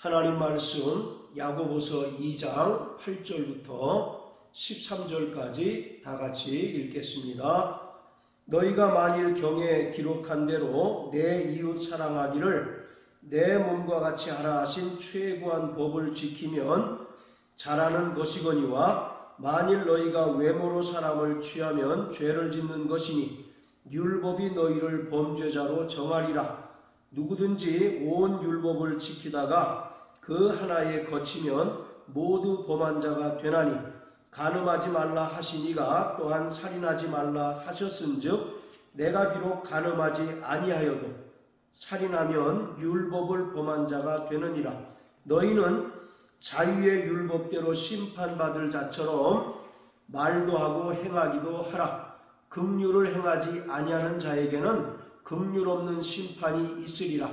하나님 말씀 야고보서 2장 8절부터 13절까지 다 같이 읽겠습니다. 너희가 만일 경에 기록한 대로 내 이웃 사랑하기를 내 몸과 같이 하라 하신 최고한 법을 지키면 잘하는 것이거니와 만일 너희가 외모로 사람을 취하면 죄를 짓는 것이니 율법이 너희를 범죄자로 정하리라. 누구든지 온 율법을 지키다가 그 하나에 거치면 모두 범한 자가 되나니 간음하지 말라 하시니가 또한 살인하지 말라 하셨은즉 내가 비록 간음하지 아니하여도 살인하면 율법을 범한 자가 되느니라. 너희는 자유의 율법대로 심판받을 자처럼 말도 하고 행하기도 하라. 긍휼을 행하지 아니하는 자에게는 긍휼 없는 심판이 있으리라.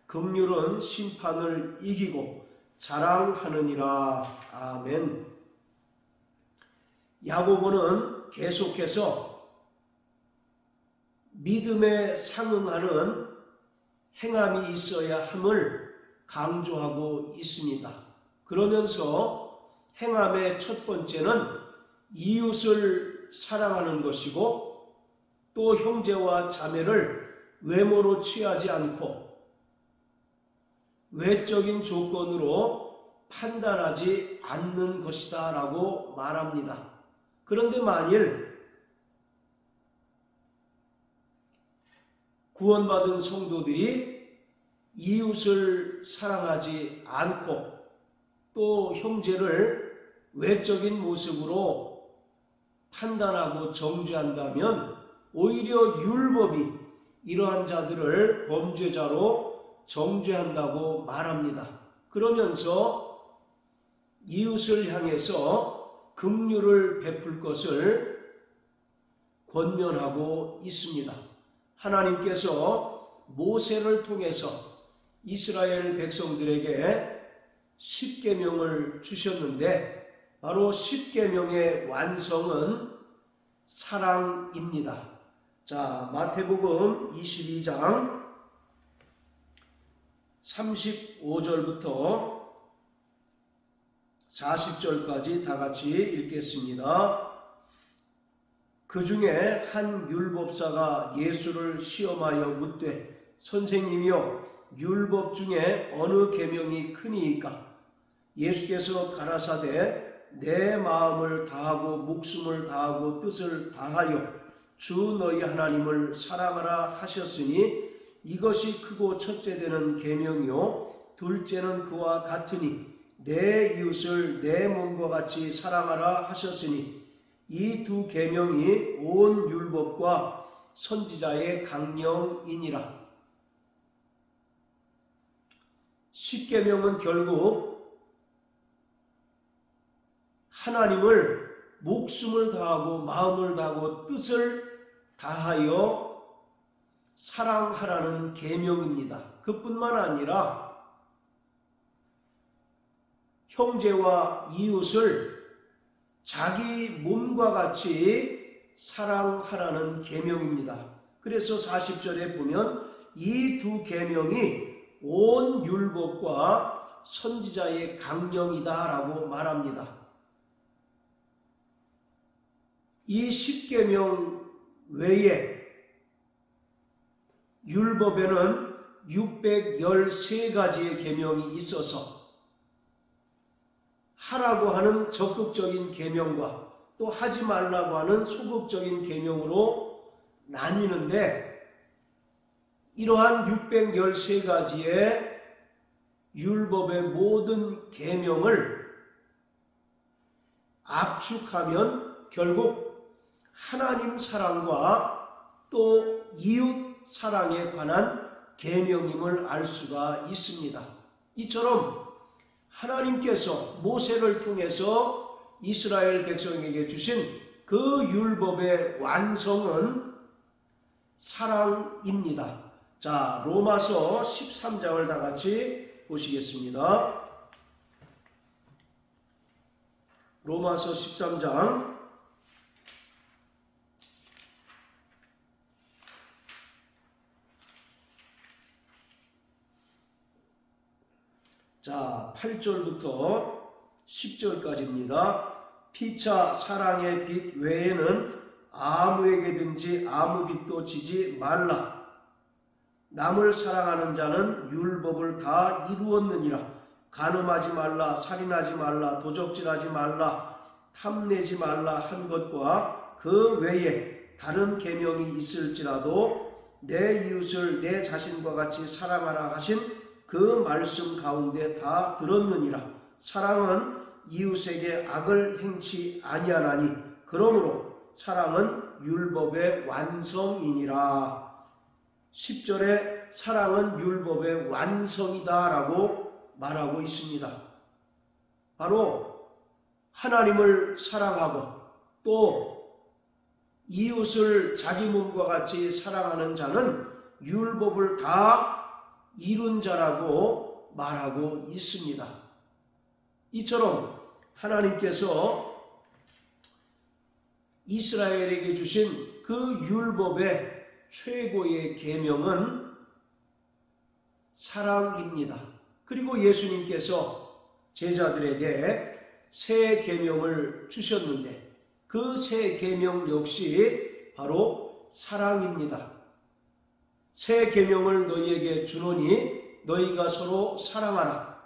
긍휼은 심판을 이기고 자랑하느니라. 아멘. 야고보는 계속해서 믿음에 상응하는 행함이 있어야 함을 강조하고 있습니다. 그러면서 행함의 첫 번째는 이웃을 사랑하는 것이고 또 형제와 자매를 외모로 취하지 않고 외적인 조건으로 판단하지 않는 것이다 라고 말합니다. 그런데 만일 구원받은 성도들이 이웃을 사랑하지 않고 또 형제를 외적인 모습으로 판단하고 정죄한다면 오히려 율법이 이러한 자들을 범죄자로 정죄한다고 말합니다. 그러면서 이웃을 향해서 긍휼을 베풀 것을 권면하고 있습니다. 하나님께서 모세를 통해서 이스라엘 백성들에게 십계명을 주셨는데 바로 십계명의 완성은 사랑입니다. 자, 마태복음 22장 35절부터 40절까지 다 같이 읽겠습니다. 그 중에 한 율법사가 예수를 시험하여 묻되 선생님이여 율법 중에 어느 계명이 크니이까? 예수께서 가라사대 내 마음을 다하고 목숨을 다하고 뜻을 다하여 주 너희 하나님을 사랑하라 하셨으니 이것이 크고 첫째 되는 계명이요 둘째는 그와 같으니 내 이웃을 내 몸과 같이 사랑하라 하셨으니 이 두 계명이 온 율법과 선지자의 강령이니라. 십계명은 결국 하나님을 목숨을 다하고 마음을 다하고 뜻을 다하여 사랑하라는 계명입니다. 그뿐만 아니라 형제와 이웃을 자기 몸과 같이 사랑하라는 계명입니다. 그래서 40절에 보면 이 두 계명이 온 율법과 선지자의 강령이다라고 말합니다. 이 십계명 외에 율법에는 613가지의 계명이 있어서 하라고 하는 적극적인 계명과 또 하지 말라고 하는 소극적인 계명으로 나뉘는데 이러한 613가지의 율법의 모든 계명을 압축하면 결국 하나님 사랑과 또 이웃 사랑에 관한 계명임을 알 수가 있습니다. 이처럼 하나님께서 모세를 통해서 이스라엘 백성에게 주신 그 율법의 완성은 사랑입니다. 자, 로마서 13장을 다 같이 보시겠습니다. 로마서 13장 자, 8절부터 10절까지입니다. 피차 사랑의 빛 외에는 아무에게든지 아무 빛도 지지 말라. 남을 사랑하는 자는 율법을 다 이루었느니라. 간음하지 말라, 살인하지 말라, 도적질하지 말라, 탐내지 말라 한 것과 그 외에 다른 계명이 있을지라도 내 이웃을 내 자신과 같이 사랑하라 하신 그 말씀 가운데 다 들었느니라. 사랑은 이웃에게 악을 행치 아니하나니 그러므로 사랑은 율법의 완성이니라. 10절에 사랑은 율법의 완성이다 라고 말하고 있습니다. 바로 하나님을 사랑하고 또 이웃을 자기 몸과 같이 사랑하는 자는 율법을 다 이룬 자라고 말하고 있습니다. 이처럼 하나님께서 이스라엘에게 주신 그 율법의 최고의 계명은 사랑입니다. 그리고 예수님께서 제자들에게 새 계명을 주셨는데 그 새 계명 역시 바로 사랑입니다. 새 계명을 너희에게 주노니 너희가 서로 사랑하라.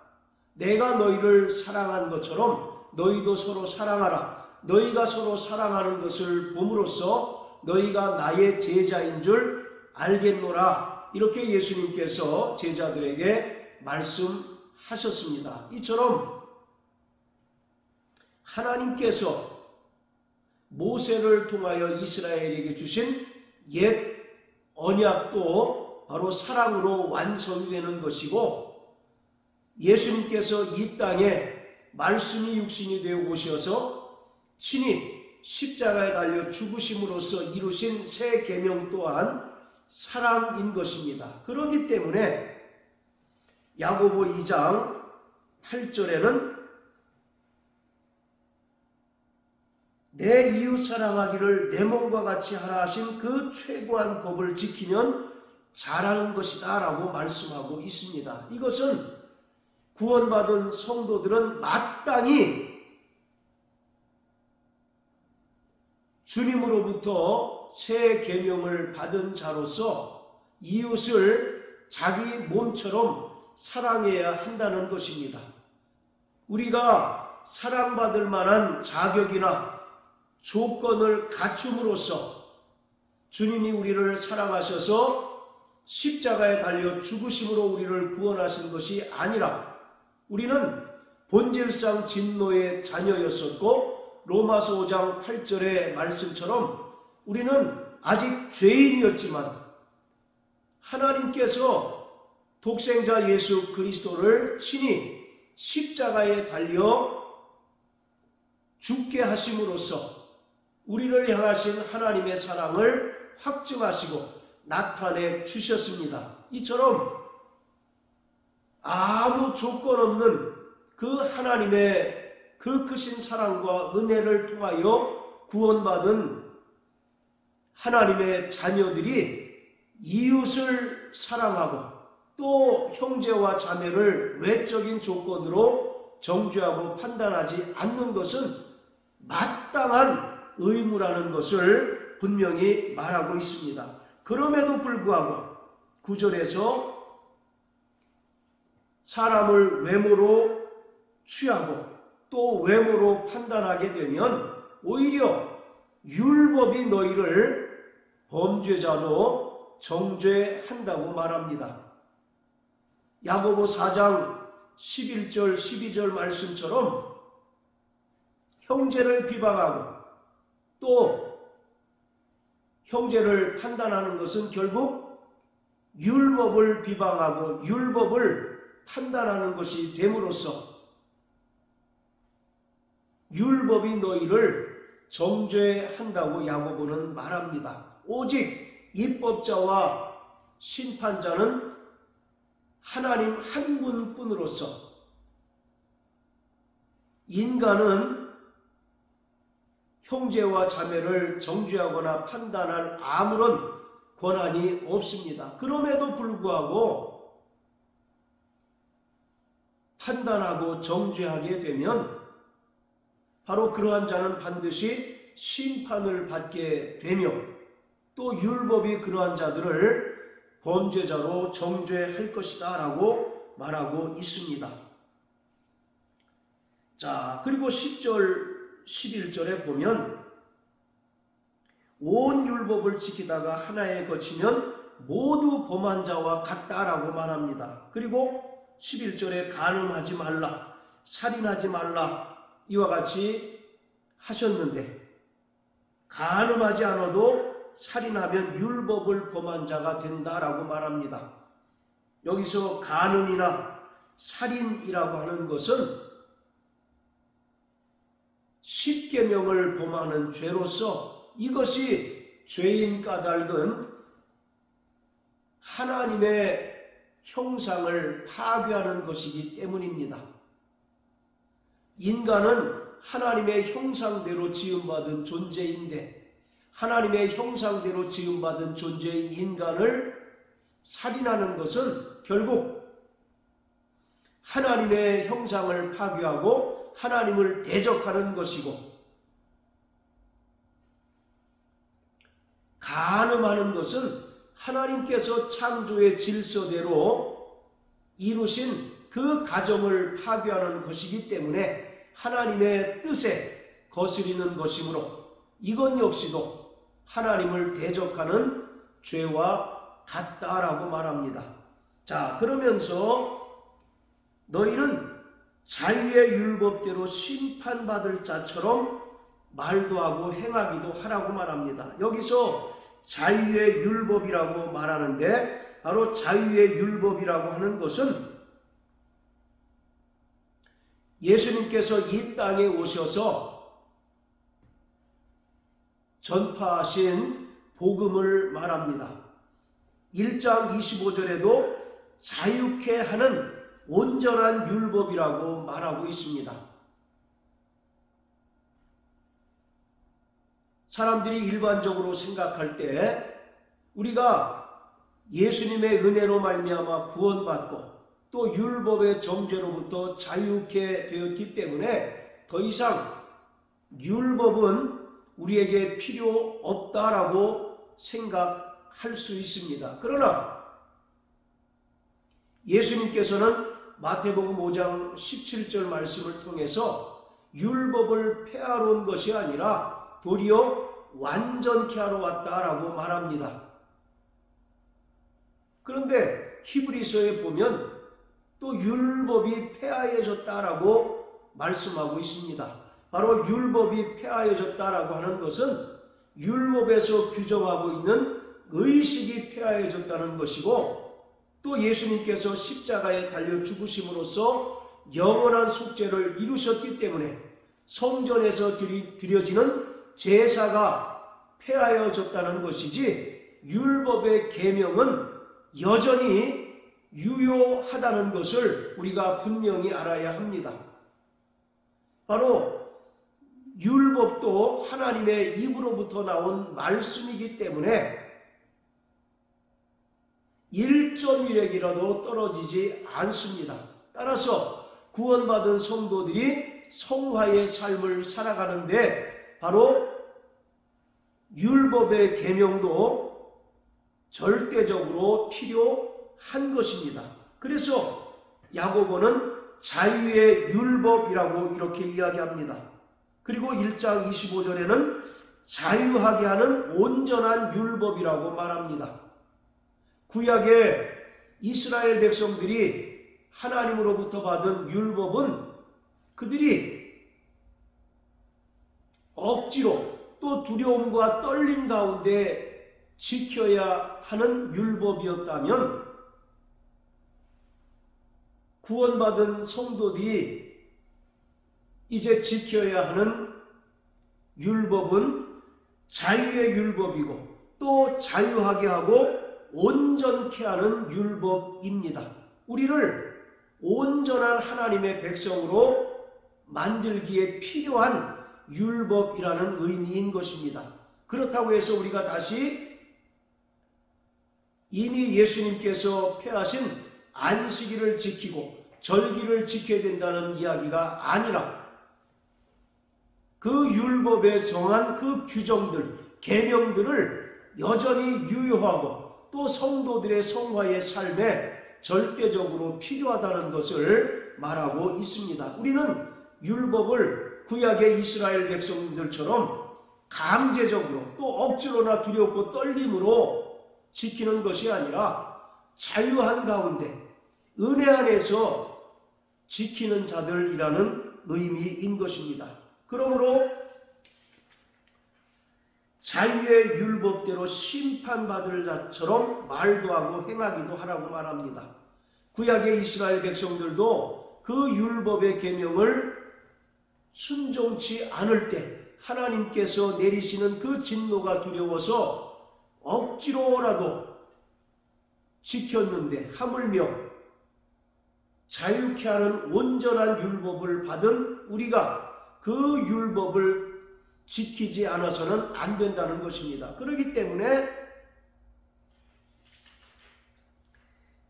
내가 너희를 사랑한 것처럼 너희도 서로 사랑하라. 너희가 서로 사랑하는 것을 봄으로써 너희가 나의 제자인 줄 알겠노라. 이렇게 예수님께서 제자들에게 말씀하셨습니다. 이처럼 하나님께서 모세를 통하여 이스라엘에게 주신 옛 언약도 바로 사랑으로 완성이 되는 것이고, 예수님께서 이 땅에 말씀이 육신이 되어 오셔서 친히 십자가에 달려 죽으심으로써 이루신 새 계명 또한 사랑인 것입니다. 그렇기 때문에 야고보 2장 8절에는 내 이웃 사랑하기를 내 몸과 같이 하라 하신 그 최고한 법을 지키면 잘하는 것이다 라고 말씀하고 있습니다. 이것은 구원받은 성도들은 마땅히 주님으로부터 새 계명을 받은 자로서 이웃을 자기 몸처럼 사랑해야 한다는 것입니다. 우리가 사랑받을 만한 자격이나 조건을 갖춤으로써 주님이 우리를 사랑하셔서 십자가에 달려 죽으심으로 우리를 구원하신 것이 아니라 우리는 본질상 진노의 자녀였었고, 로마서 5장 8절의 말씀처럼 우리는 아직 죄인이었지만 하나님께서 독생자 예수 그리스도를 친히 십자가에 달려 죽게 하심으로써 우리를 향하신 하나님의 사랑을 확증하시고 나타내 주셨습니다. 이처럼 아무 조건 없는 그 하나님의 그 크신 사랑과 은혜를 통하여 구원받은 하나님의 자녀들이 이웃을 사랑하고 또 형제와 자매를 외적인 조건으로 정죄하고 판단하지 않는 것은 마땅한 의무라는 것을 분명히 말하고 있습니다. 그럼에도 불구하고 9절에서 사람을 외모로 취하고 또 외모로 판단하게 되면 오히려 율법이 너희를 범죄자로 정죄한다고 말합니다. 야고보 4장 11절 12절 말씀처럼 형제를 비방하고 또 형제를 판단하는 것은 결국 율법을 비방하고 율법을 판단하는 것이 됨으로써 율법이 너희를 정죄한다고 야고보는 말합니다. 오직 입법자와 심판자는 하나님 한 분뿐으로서 인간은 형제와 자매를 정죄하거나 판단할 아무런 권한이 없습니다. 그럼에도 불구하고 판단하고 정죄하게 되면 바로 그러한 자는 반드시 심판을 받게 되며 또 율법이 그러한 자들을 범죄자로 정죄할 것이다 라고 말하고 있습니다. 자, 그리고 10절 11절에 보면 온 율법을 지키다가 하나에 거치면 모두 범한 자와 같다라고 말합니다. 그리고 11절에 간음하지 말라, 살인하지 말라 이와 같이 하셨는데 간음하지 않아도 살인하면 율법을 범한 자가 된다라고 말합니다. 여기서 간음이나 살인이라고 하는 것은 십계명을 범하는 죄로서 이것이 죄인 까닭은 하나님의 형상을 파괴하는 것이기 때문입니다. 인간은 하나님의 형상대로 지음받은 존재인데 하나님의 형상대로 지음받은 존재인 인간을 살인하는 것은 결국 하나님의 형상을 파괴하고 하나님을 대적하는 것이고 간음하는 것은 하나님께서 창조의 질서대로 이루신 그 가정을 파괴하는 것이기 때문에 하나님의 뜻에 거스리는 것이므로 이것 역시도 하나님을 대적하는 죄와 같다라고 말합니다. 자, 그러면서 너희는 자유의 율법대로 심판받을 자처럼 말도 하고 행하기도 하라고 말합니다. 여기서 자유의 율법이라고 말하는데 바로 자유의 율법이라고 하는 것은 예수님께서 이 땅에 오셔서 전파하신 복음을 말합니다. 1장 25절에도 자유케 하는 온전한 율법이라고 말하고 있습니다. 사람들이 일반적으로 생각할 때 우리가 예수님의 은혜로 말미암아 구원받고 또 율법의 정죄로부터 자유케 되었기 때문에 더 이상 율법은 우리에게 필요 없다라고 생각할 수 있습니다. 그러나 예수님께서는 마태복음 5장 17절 말씀을 통해서 율법을 폐하러 온 것이 아니라 도리어 완전케 하러 왔다라고 말합니다. 그런데 히브리서에 보면 또 율법이 폐하여졌다라고 말씀하고 있습니다. 바로 율법이 폐하여졌다라고 하는 것은 율법에서 규정하고 있는 의식이 폐하여졌다는 것이고 또 예수님께서 십자가에 달려 죽으심으로써 영원한 속죄를 이루셨기 때문에 성전에서 드려지는 제사가 폐하여졌다는 것이지 율법의 계명은 여전히 유효하다는 것을 우리가 분명히 알아야 합니다. 바로 율법도 하나님의 입으로부터 나온 말씀이기 때문에 1.1핵이라도 떨어지지 않습니다. 따라서 구원받은 성도들이 성화의 삶을 살아가는데 바로 율법의 계명도 절대적으로 필요한 것입니다. 그래서 야고보는 자유의 율법이라고 이렇게 이야기합니다. 그리고 1장 25절에는 자유하게 하는 온전한 율법이라고 말합니다. 구약의 이스라엘 백성들이 하나님으로부터 받은 율법은 그들이 억지로 또 두려움과 떨림 가운데 지켜야 하는 율법이었다면 구원받은 성도들이 이제 지켜야 하는 율법은 자유의 율법이고 또 자유하게 하고 온전케 하는 율법입니다. 우리를 온전한 하나님의 백성으로 만들기에 필요한 율법이라는 의미인 것입니다. 그렇다고 해서 우리가 다시 이미 예수님께서 폐하신 안식일을 지키고 절기를 지켜야 된다는 이야기가 아니라 그 율법에 정한 그 규정들, 계명들을 여전히 유효하고 또 성도들의 성화의 삶에 절대적으로 필요하다는 것을 말하고 있습니다. 우리는 율법을 구약의 이스라엘 백성들처럼 강제적으로 또 억지로나 두렵고 떨림으로 지키는 것이 아니라 자유한 가운데 은혜 안에서 지키는 자들이라는 의미인 것입니다. 그러므로 자유의 율법대로 심판받을 자처럼 말도 하고 행하기도 하라고 말합니다. 구약의 이스라엘 백성들도 그 율법의 계명을 순종치 않을 때 하나님께서 내리시는 그 진노가 두려워서 억지로라도 지켰는데 하물며 자유케 하는 온전한 율법을 받은 우리가 그 율법을 지키지 않아서는 안 된다는 것입니다. 그렇기 때문에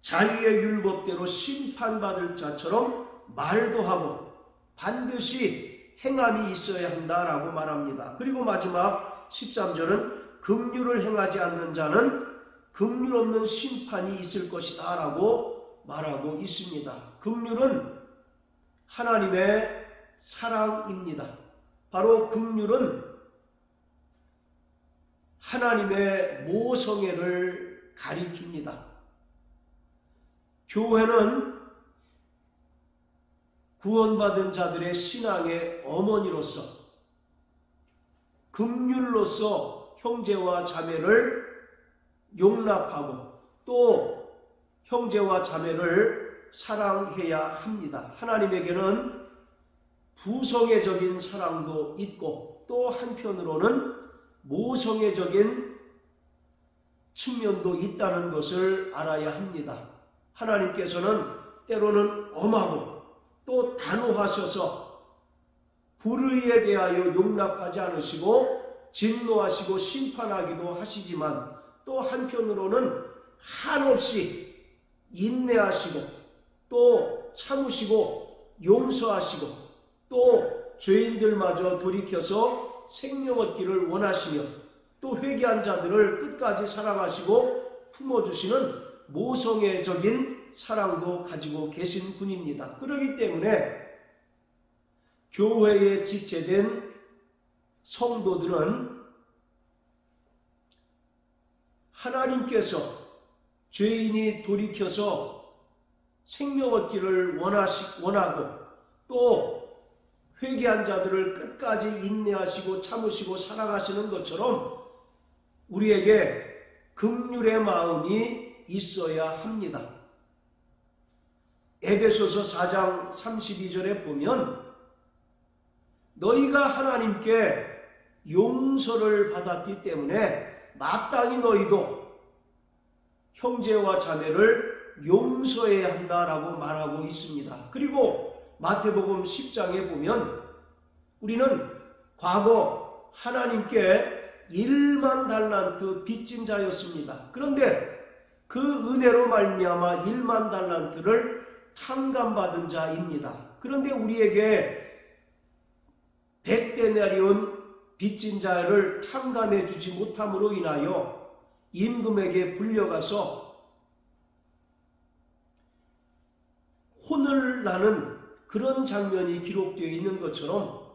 자유의 율법대로 심판받을 자처럼 말도 하고 반드시 행함이 있어야 한다라고 말합니다. 그리고 마지막 13절은 긍휼을 행하지 않는 자는 긍휼 없는 심판이 있을 것이다 라고 말하고 있습니다. 긍휼은 하나님의 사랑입니다. 바로 긍휼은 하나님의 모성애를 가리킵니다. 교회는 구원받은 자들의 신앙의 어머니로서 긍휼로서 형제와 자매를 용납하고 또 형제와 자매를 사랑해야 합니다. 하나님에게는 부성애적인 사랑도 있고 또 한편으로는 모성애적인 측면도 있다는 것을 알아야 합니다. 하나님께서는 때로는 엄하고 또 단호하셔서 불의에 대하여 용납하지 않으시고 진노하시고 심판하기도 하시지만 또 한편으로는 한없이 인내하시고 또 참으시고 용서하시고 또 죄인들마저 돌이켜서 생명 얻기를 원하시며 또 회개한 자들을 끝까지 사랑하시고 품어주시는 모성애적인 사랑도 가지고 계신 분입니다. 그렇기 때문에 교회에 집계된 성도들은 하나님께서 죄인이 돌이켜서 생명 얻기를 원하고 또 회개한 자들을 끝까지 인내하시고 참으시고 사랑하시는 것처럼 우리에게 긍휼의 마음이 있어야 합니다. 에베소서 4장 32절에 보면 너희가 하나님께 용서를 받았기 때문에 마땅히 너희도 형제와 자매를 용서해야 한다라고 말하고 있습니다. 그리고 마태복음 10장에 보면 우리는 과거 하나님께 1만 달란트 빚진 자였습니다. 그런데 그 은혜로 말미암아 1만 달란트를 탕감받은 자입니다. 그런데 우리에게 100데나리온 빚진 자를 탕감해 주지 못함으로 인하여 임금에게 불려가서 혼을 나는 그런 장면이 기록되어 있는 것처럼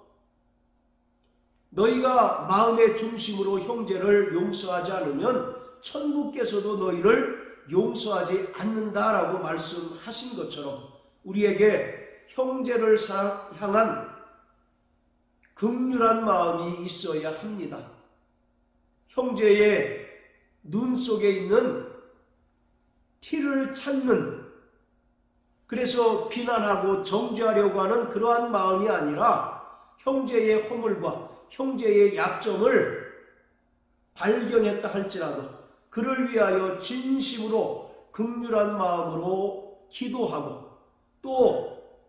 너희가 마음의 중심으로 형제를 용서하지 않으면 천국께서도 너희를 용서하지 않는다라고 말씀하신 것처럼 우리에게 형제를 향한 긍휼한 마음이 있어야 합니다. 형제의 눈 속에 있는 티를 찾는, 그래서 비난하고 정죄하려고 하는 그러한 마음이 아니라 형제의 허물과 형제의 약점을 발견했다 할지라도 그를 위하여 진심으로 긍휼한 마음으로 기도하고 또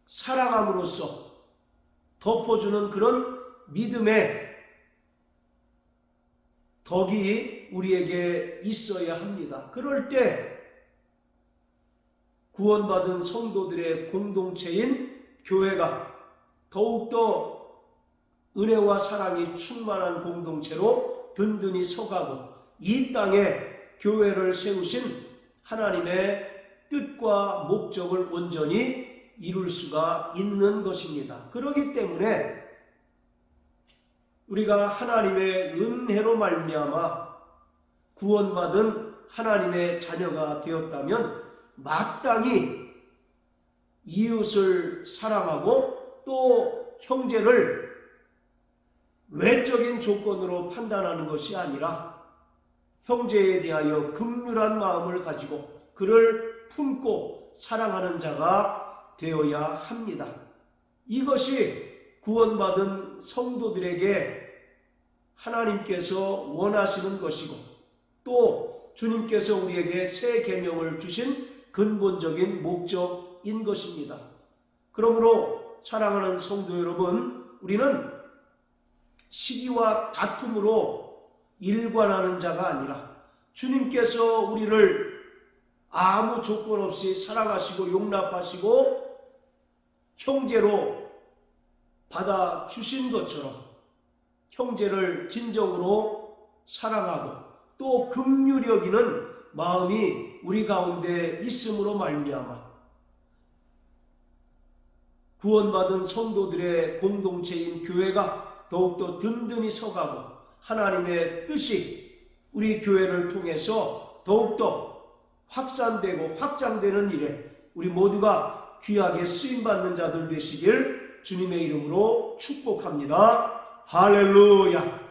사랑함으로써 덮어주는 그런 믿음의 덕이 우리에게 있어야 합니다. 그럴 때 구원받은 성도들의 공동체인 교회가 더욱더 은혜와 사랑이 충만한 공동체로 든든히 서가고 이 땅에 교회를 세우신 하나님의 뜻과 목적을 온전히 이룰 수가 있는 것입니다. 그렇기 때문에 우리가 하나님의 은혜로 말미암아 구원받은 하나님의 자녀가 되었다면 마땅히 이웃을 사랑하고 또 형제를 외적인 조건으로 판단하는 것이 아니라 형제에 대하여 긍휼한 마음을 가지고 그를 품고 사랑하는 자가 되어야 합니다. 이것이 구원받은 성도들에게 하나님께서 원하시는 것이고 또 주님께서 우리에게 새 계명을 주신 근본적인 목적인 것입니다. 그러므로 사랑하는 성도 여러분, 우리는 시기와 다툼으로 일관하는 자가 아니라 주님께서 우리를 아무 조건 없이 사랑하시고 용납하시고 형제로 받아주신 것처럼 형제를 진정으로 사랑하고 또 긍휼히 여기는 마음이 우리 가운데 있음으로 말미암아 구원받은 성도들의 공동체인 교회가 더욱더 든든히 서가고 하나님의 뜻이 우리 교회를 통해서 더욱더 확산되고 확장되는 일에 우리 모두가 귀하게 쓰임받는 자들 되시길 주님의 이름으로 축복합니다. 할렐루야.